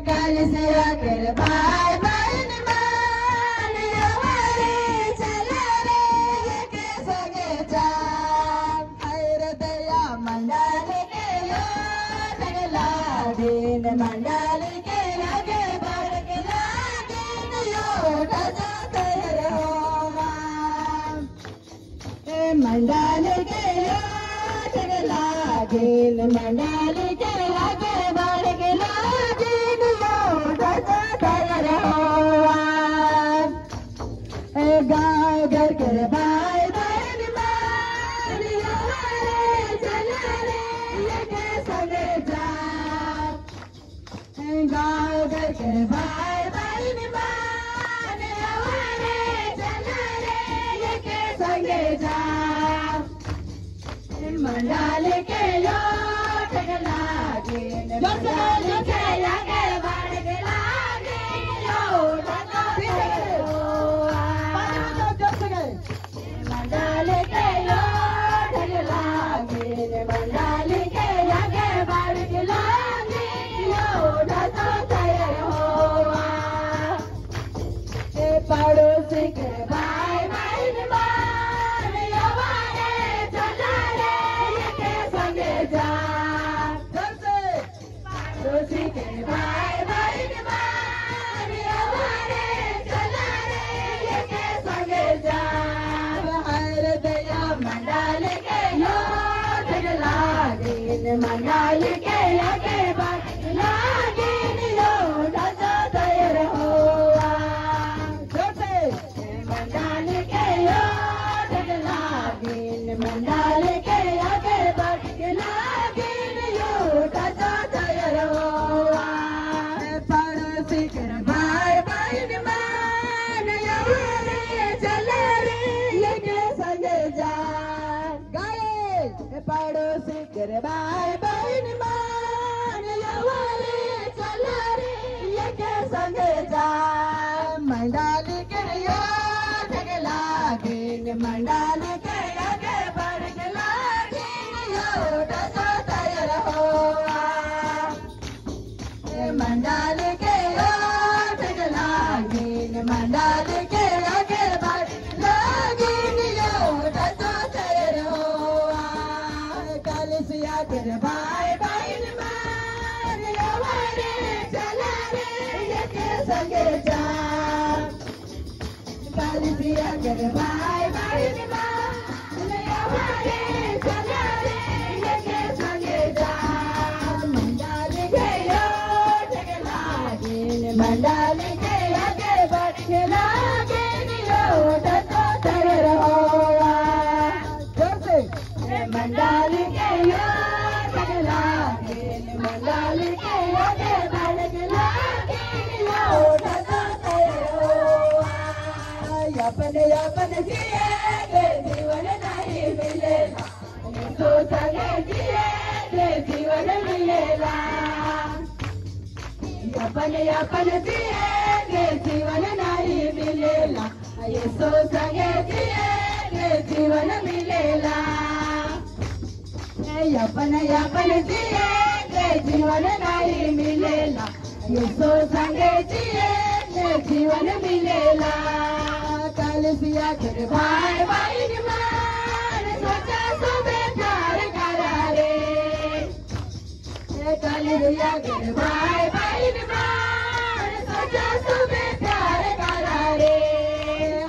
कलसिया कर भाई बहन मान हमारे चला रे के सगे जान खैर दया मंडल के यो ठगला दिन मंडल के लगे बरगला दिन यो ठजा तेरे होवा मंडल के यो ठगला दिन मंडल के लगे बरगला दिन यो ठजा तेरे होवा गाँव घर के भाई बहन मान हमारे चला रे के सगे जान गाँव घर के भाई बहन मान हमारे चला रे के सगे जान मंडल के यो ठगला दिन मंडल के लगे बरगला दिन यो ठगा तेरे होवा मंडल के यो ठगला दिन मंडल के लगे बरगला दिन यो ठगा तेरे होवा पड़ोसी के भाई बहन मान हमारे चला रे के संगे जान पड़ोसी के भाई बहन मान हमारे चला रे के संगे जान हर दया मंडल के यो ठगला दिन मंडल के लगे बरगला दिन यो ठगा तेरे होवा मंडल के यो ठगला दिन मंडल के लगे बरगला दिन यो ठगा तेरे होवा पड़ोसी के भाई बहन मान हमारे चला रे के संगे जान गाए पड़ोसी के भाई बहन मान हमारे चला रे के संगे जान मंडल के यो ठगला दिन मंडल के लगे बरगला दिन यो ठगा तेरे होवा मंडल के यो ठगला दिन मंडल के लगे बरगला दिन यो ठगा तेरे होवा कलसिया कर भाई बहन मान हमारे चला रे के संगे जान कलसिया कर भाई बहन मान हमारे चला रे के संगे जान मंडल के यो ठगला दिन मंडल के लगे बरगला दिन यो ठगा तेरे होवा मंडल के यो ठगला दिन मंडल के लगे बरगला दिन यो ठगा तेरे होवा अपने अपन जिए के जीवन नहीं मिलेगा तो संगे जिए के जीवन मिलेगा अपने अपन जिए के जीवन नहीं मिलेगा ये सो संगे जिए के जीवन मिलेगा अपन जिए के जीवन नहीं मिलेगा ये सो संगे जिए के जीवन मिलेगा कलसिया कर भाई बहन मान सोचा सुबे प्यार करा रे कलसिया कर भाई बहन मान सोचा सुबे प्यार करा रे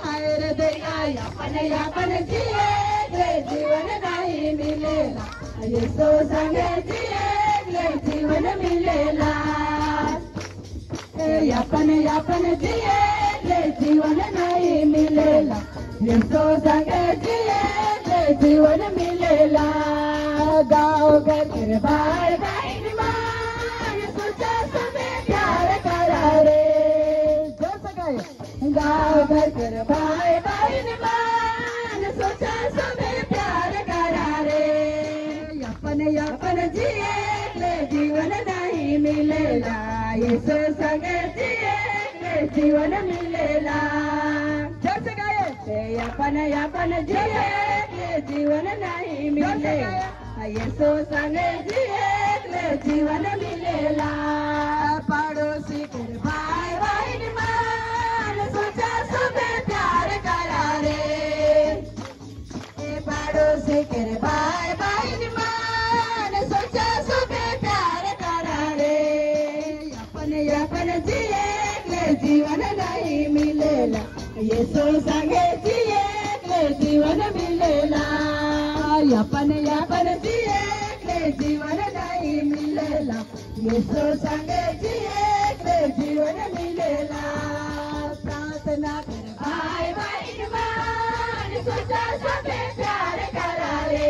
हर दया अपन जिए के जीवन नहीं मिलेगा ये सो संगे जिए के जीवन मिलेगा अपन जिए के जीवन नहीं मिलेगा ये सो संगे जिए के जीवन मिलेगा गाँव घर भाई बहन मान सोचा सबे प्यार करा रे जो सके गाँव घर भाई बहन मान सोचा सबे प्यार करा रे अपन जिए के जीवन नहीं मिलेगा ये सो संगे जिए के जीवन मिलेगा जैसे गाये अपन जिए के जीवन नहीं मिलेगा ये सो संगे जिए के जीवन मिलेगा पड़ोस यापन जिये जीवन नहीं मिलेला येसो संगे जिये जीवन मिलेला यापन जिये जीवन नहीं मिलेला येसो संगे जिये जीवन मिलेला प्रार्थना कर भाई बहन मान सोचा सबे प्यार करा रे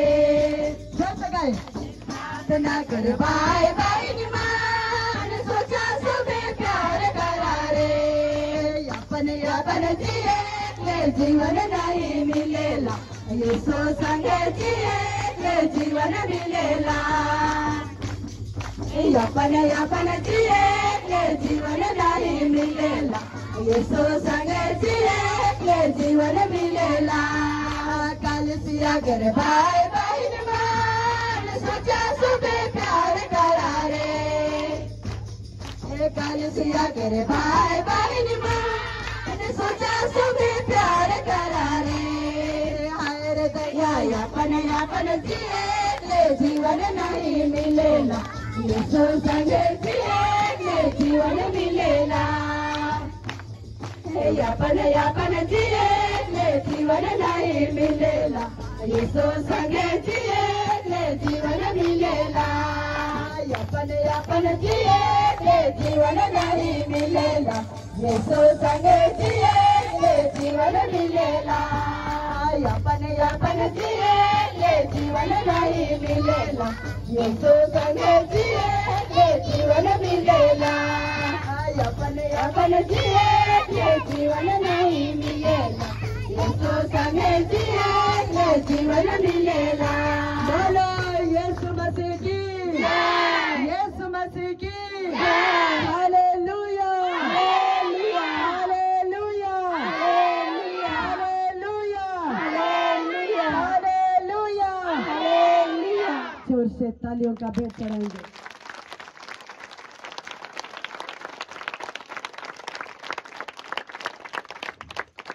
प्रार्थना कर भाई बहन मान सोचा सबे प्यार करा रे यापन जिये जीवन नहीं मिलेला येसो संगे जिये जीवन मिलेला यापन जिये जीवन नहीं मिलेला येसो संगे जिये जीवन मिलेला काल सिया कर भाई बहन मान सोचा सबे प्यार करा रे काल सिया कर भाई बहन मान सोचा सबे प्यार करा रे हाय रे दया यापन जिये जीवन नहीं मिलेला येसो संगे जिये जीवन मिलेला यापन जिये जीवन नहीं मिलेला येसो संगे जिये जीवन मिलेला यापन जिये जीवन नहीं मिलेला येसो संगे जिये जीवन मिलेला यापन जिये जीवन नहीं मिलेला येसो संगे जिये जीवन मिलेला यापन जिये जीवन नहीं मिलेला येसो संगे जिये जीवन मिलेला बोलो यीशु मसीह की यीशु मसीह की hallelujah hallelujah hallelujah hallelujah hallelujah hallelujah hallelujah जोर से तालियों का भेंट चढ़ाएंगे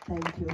थैंक यू।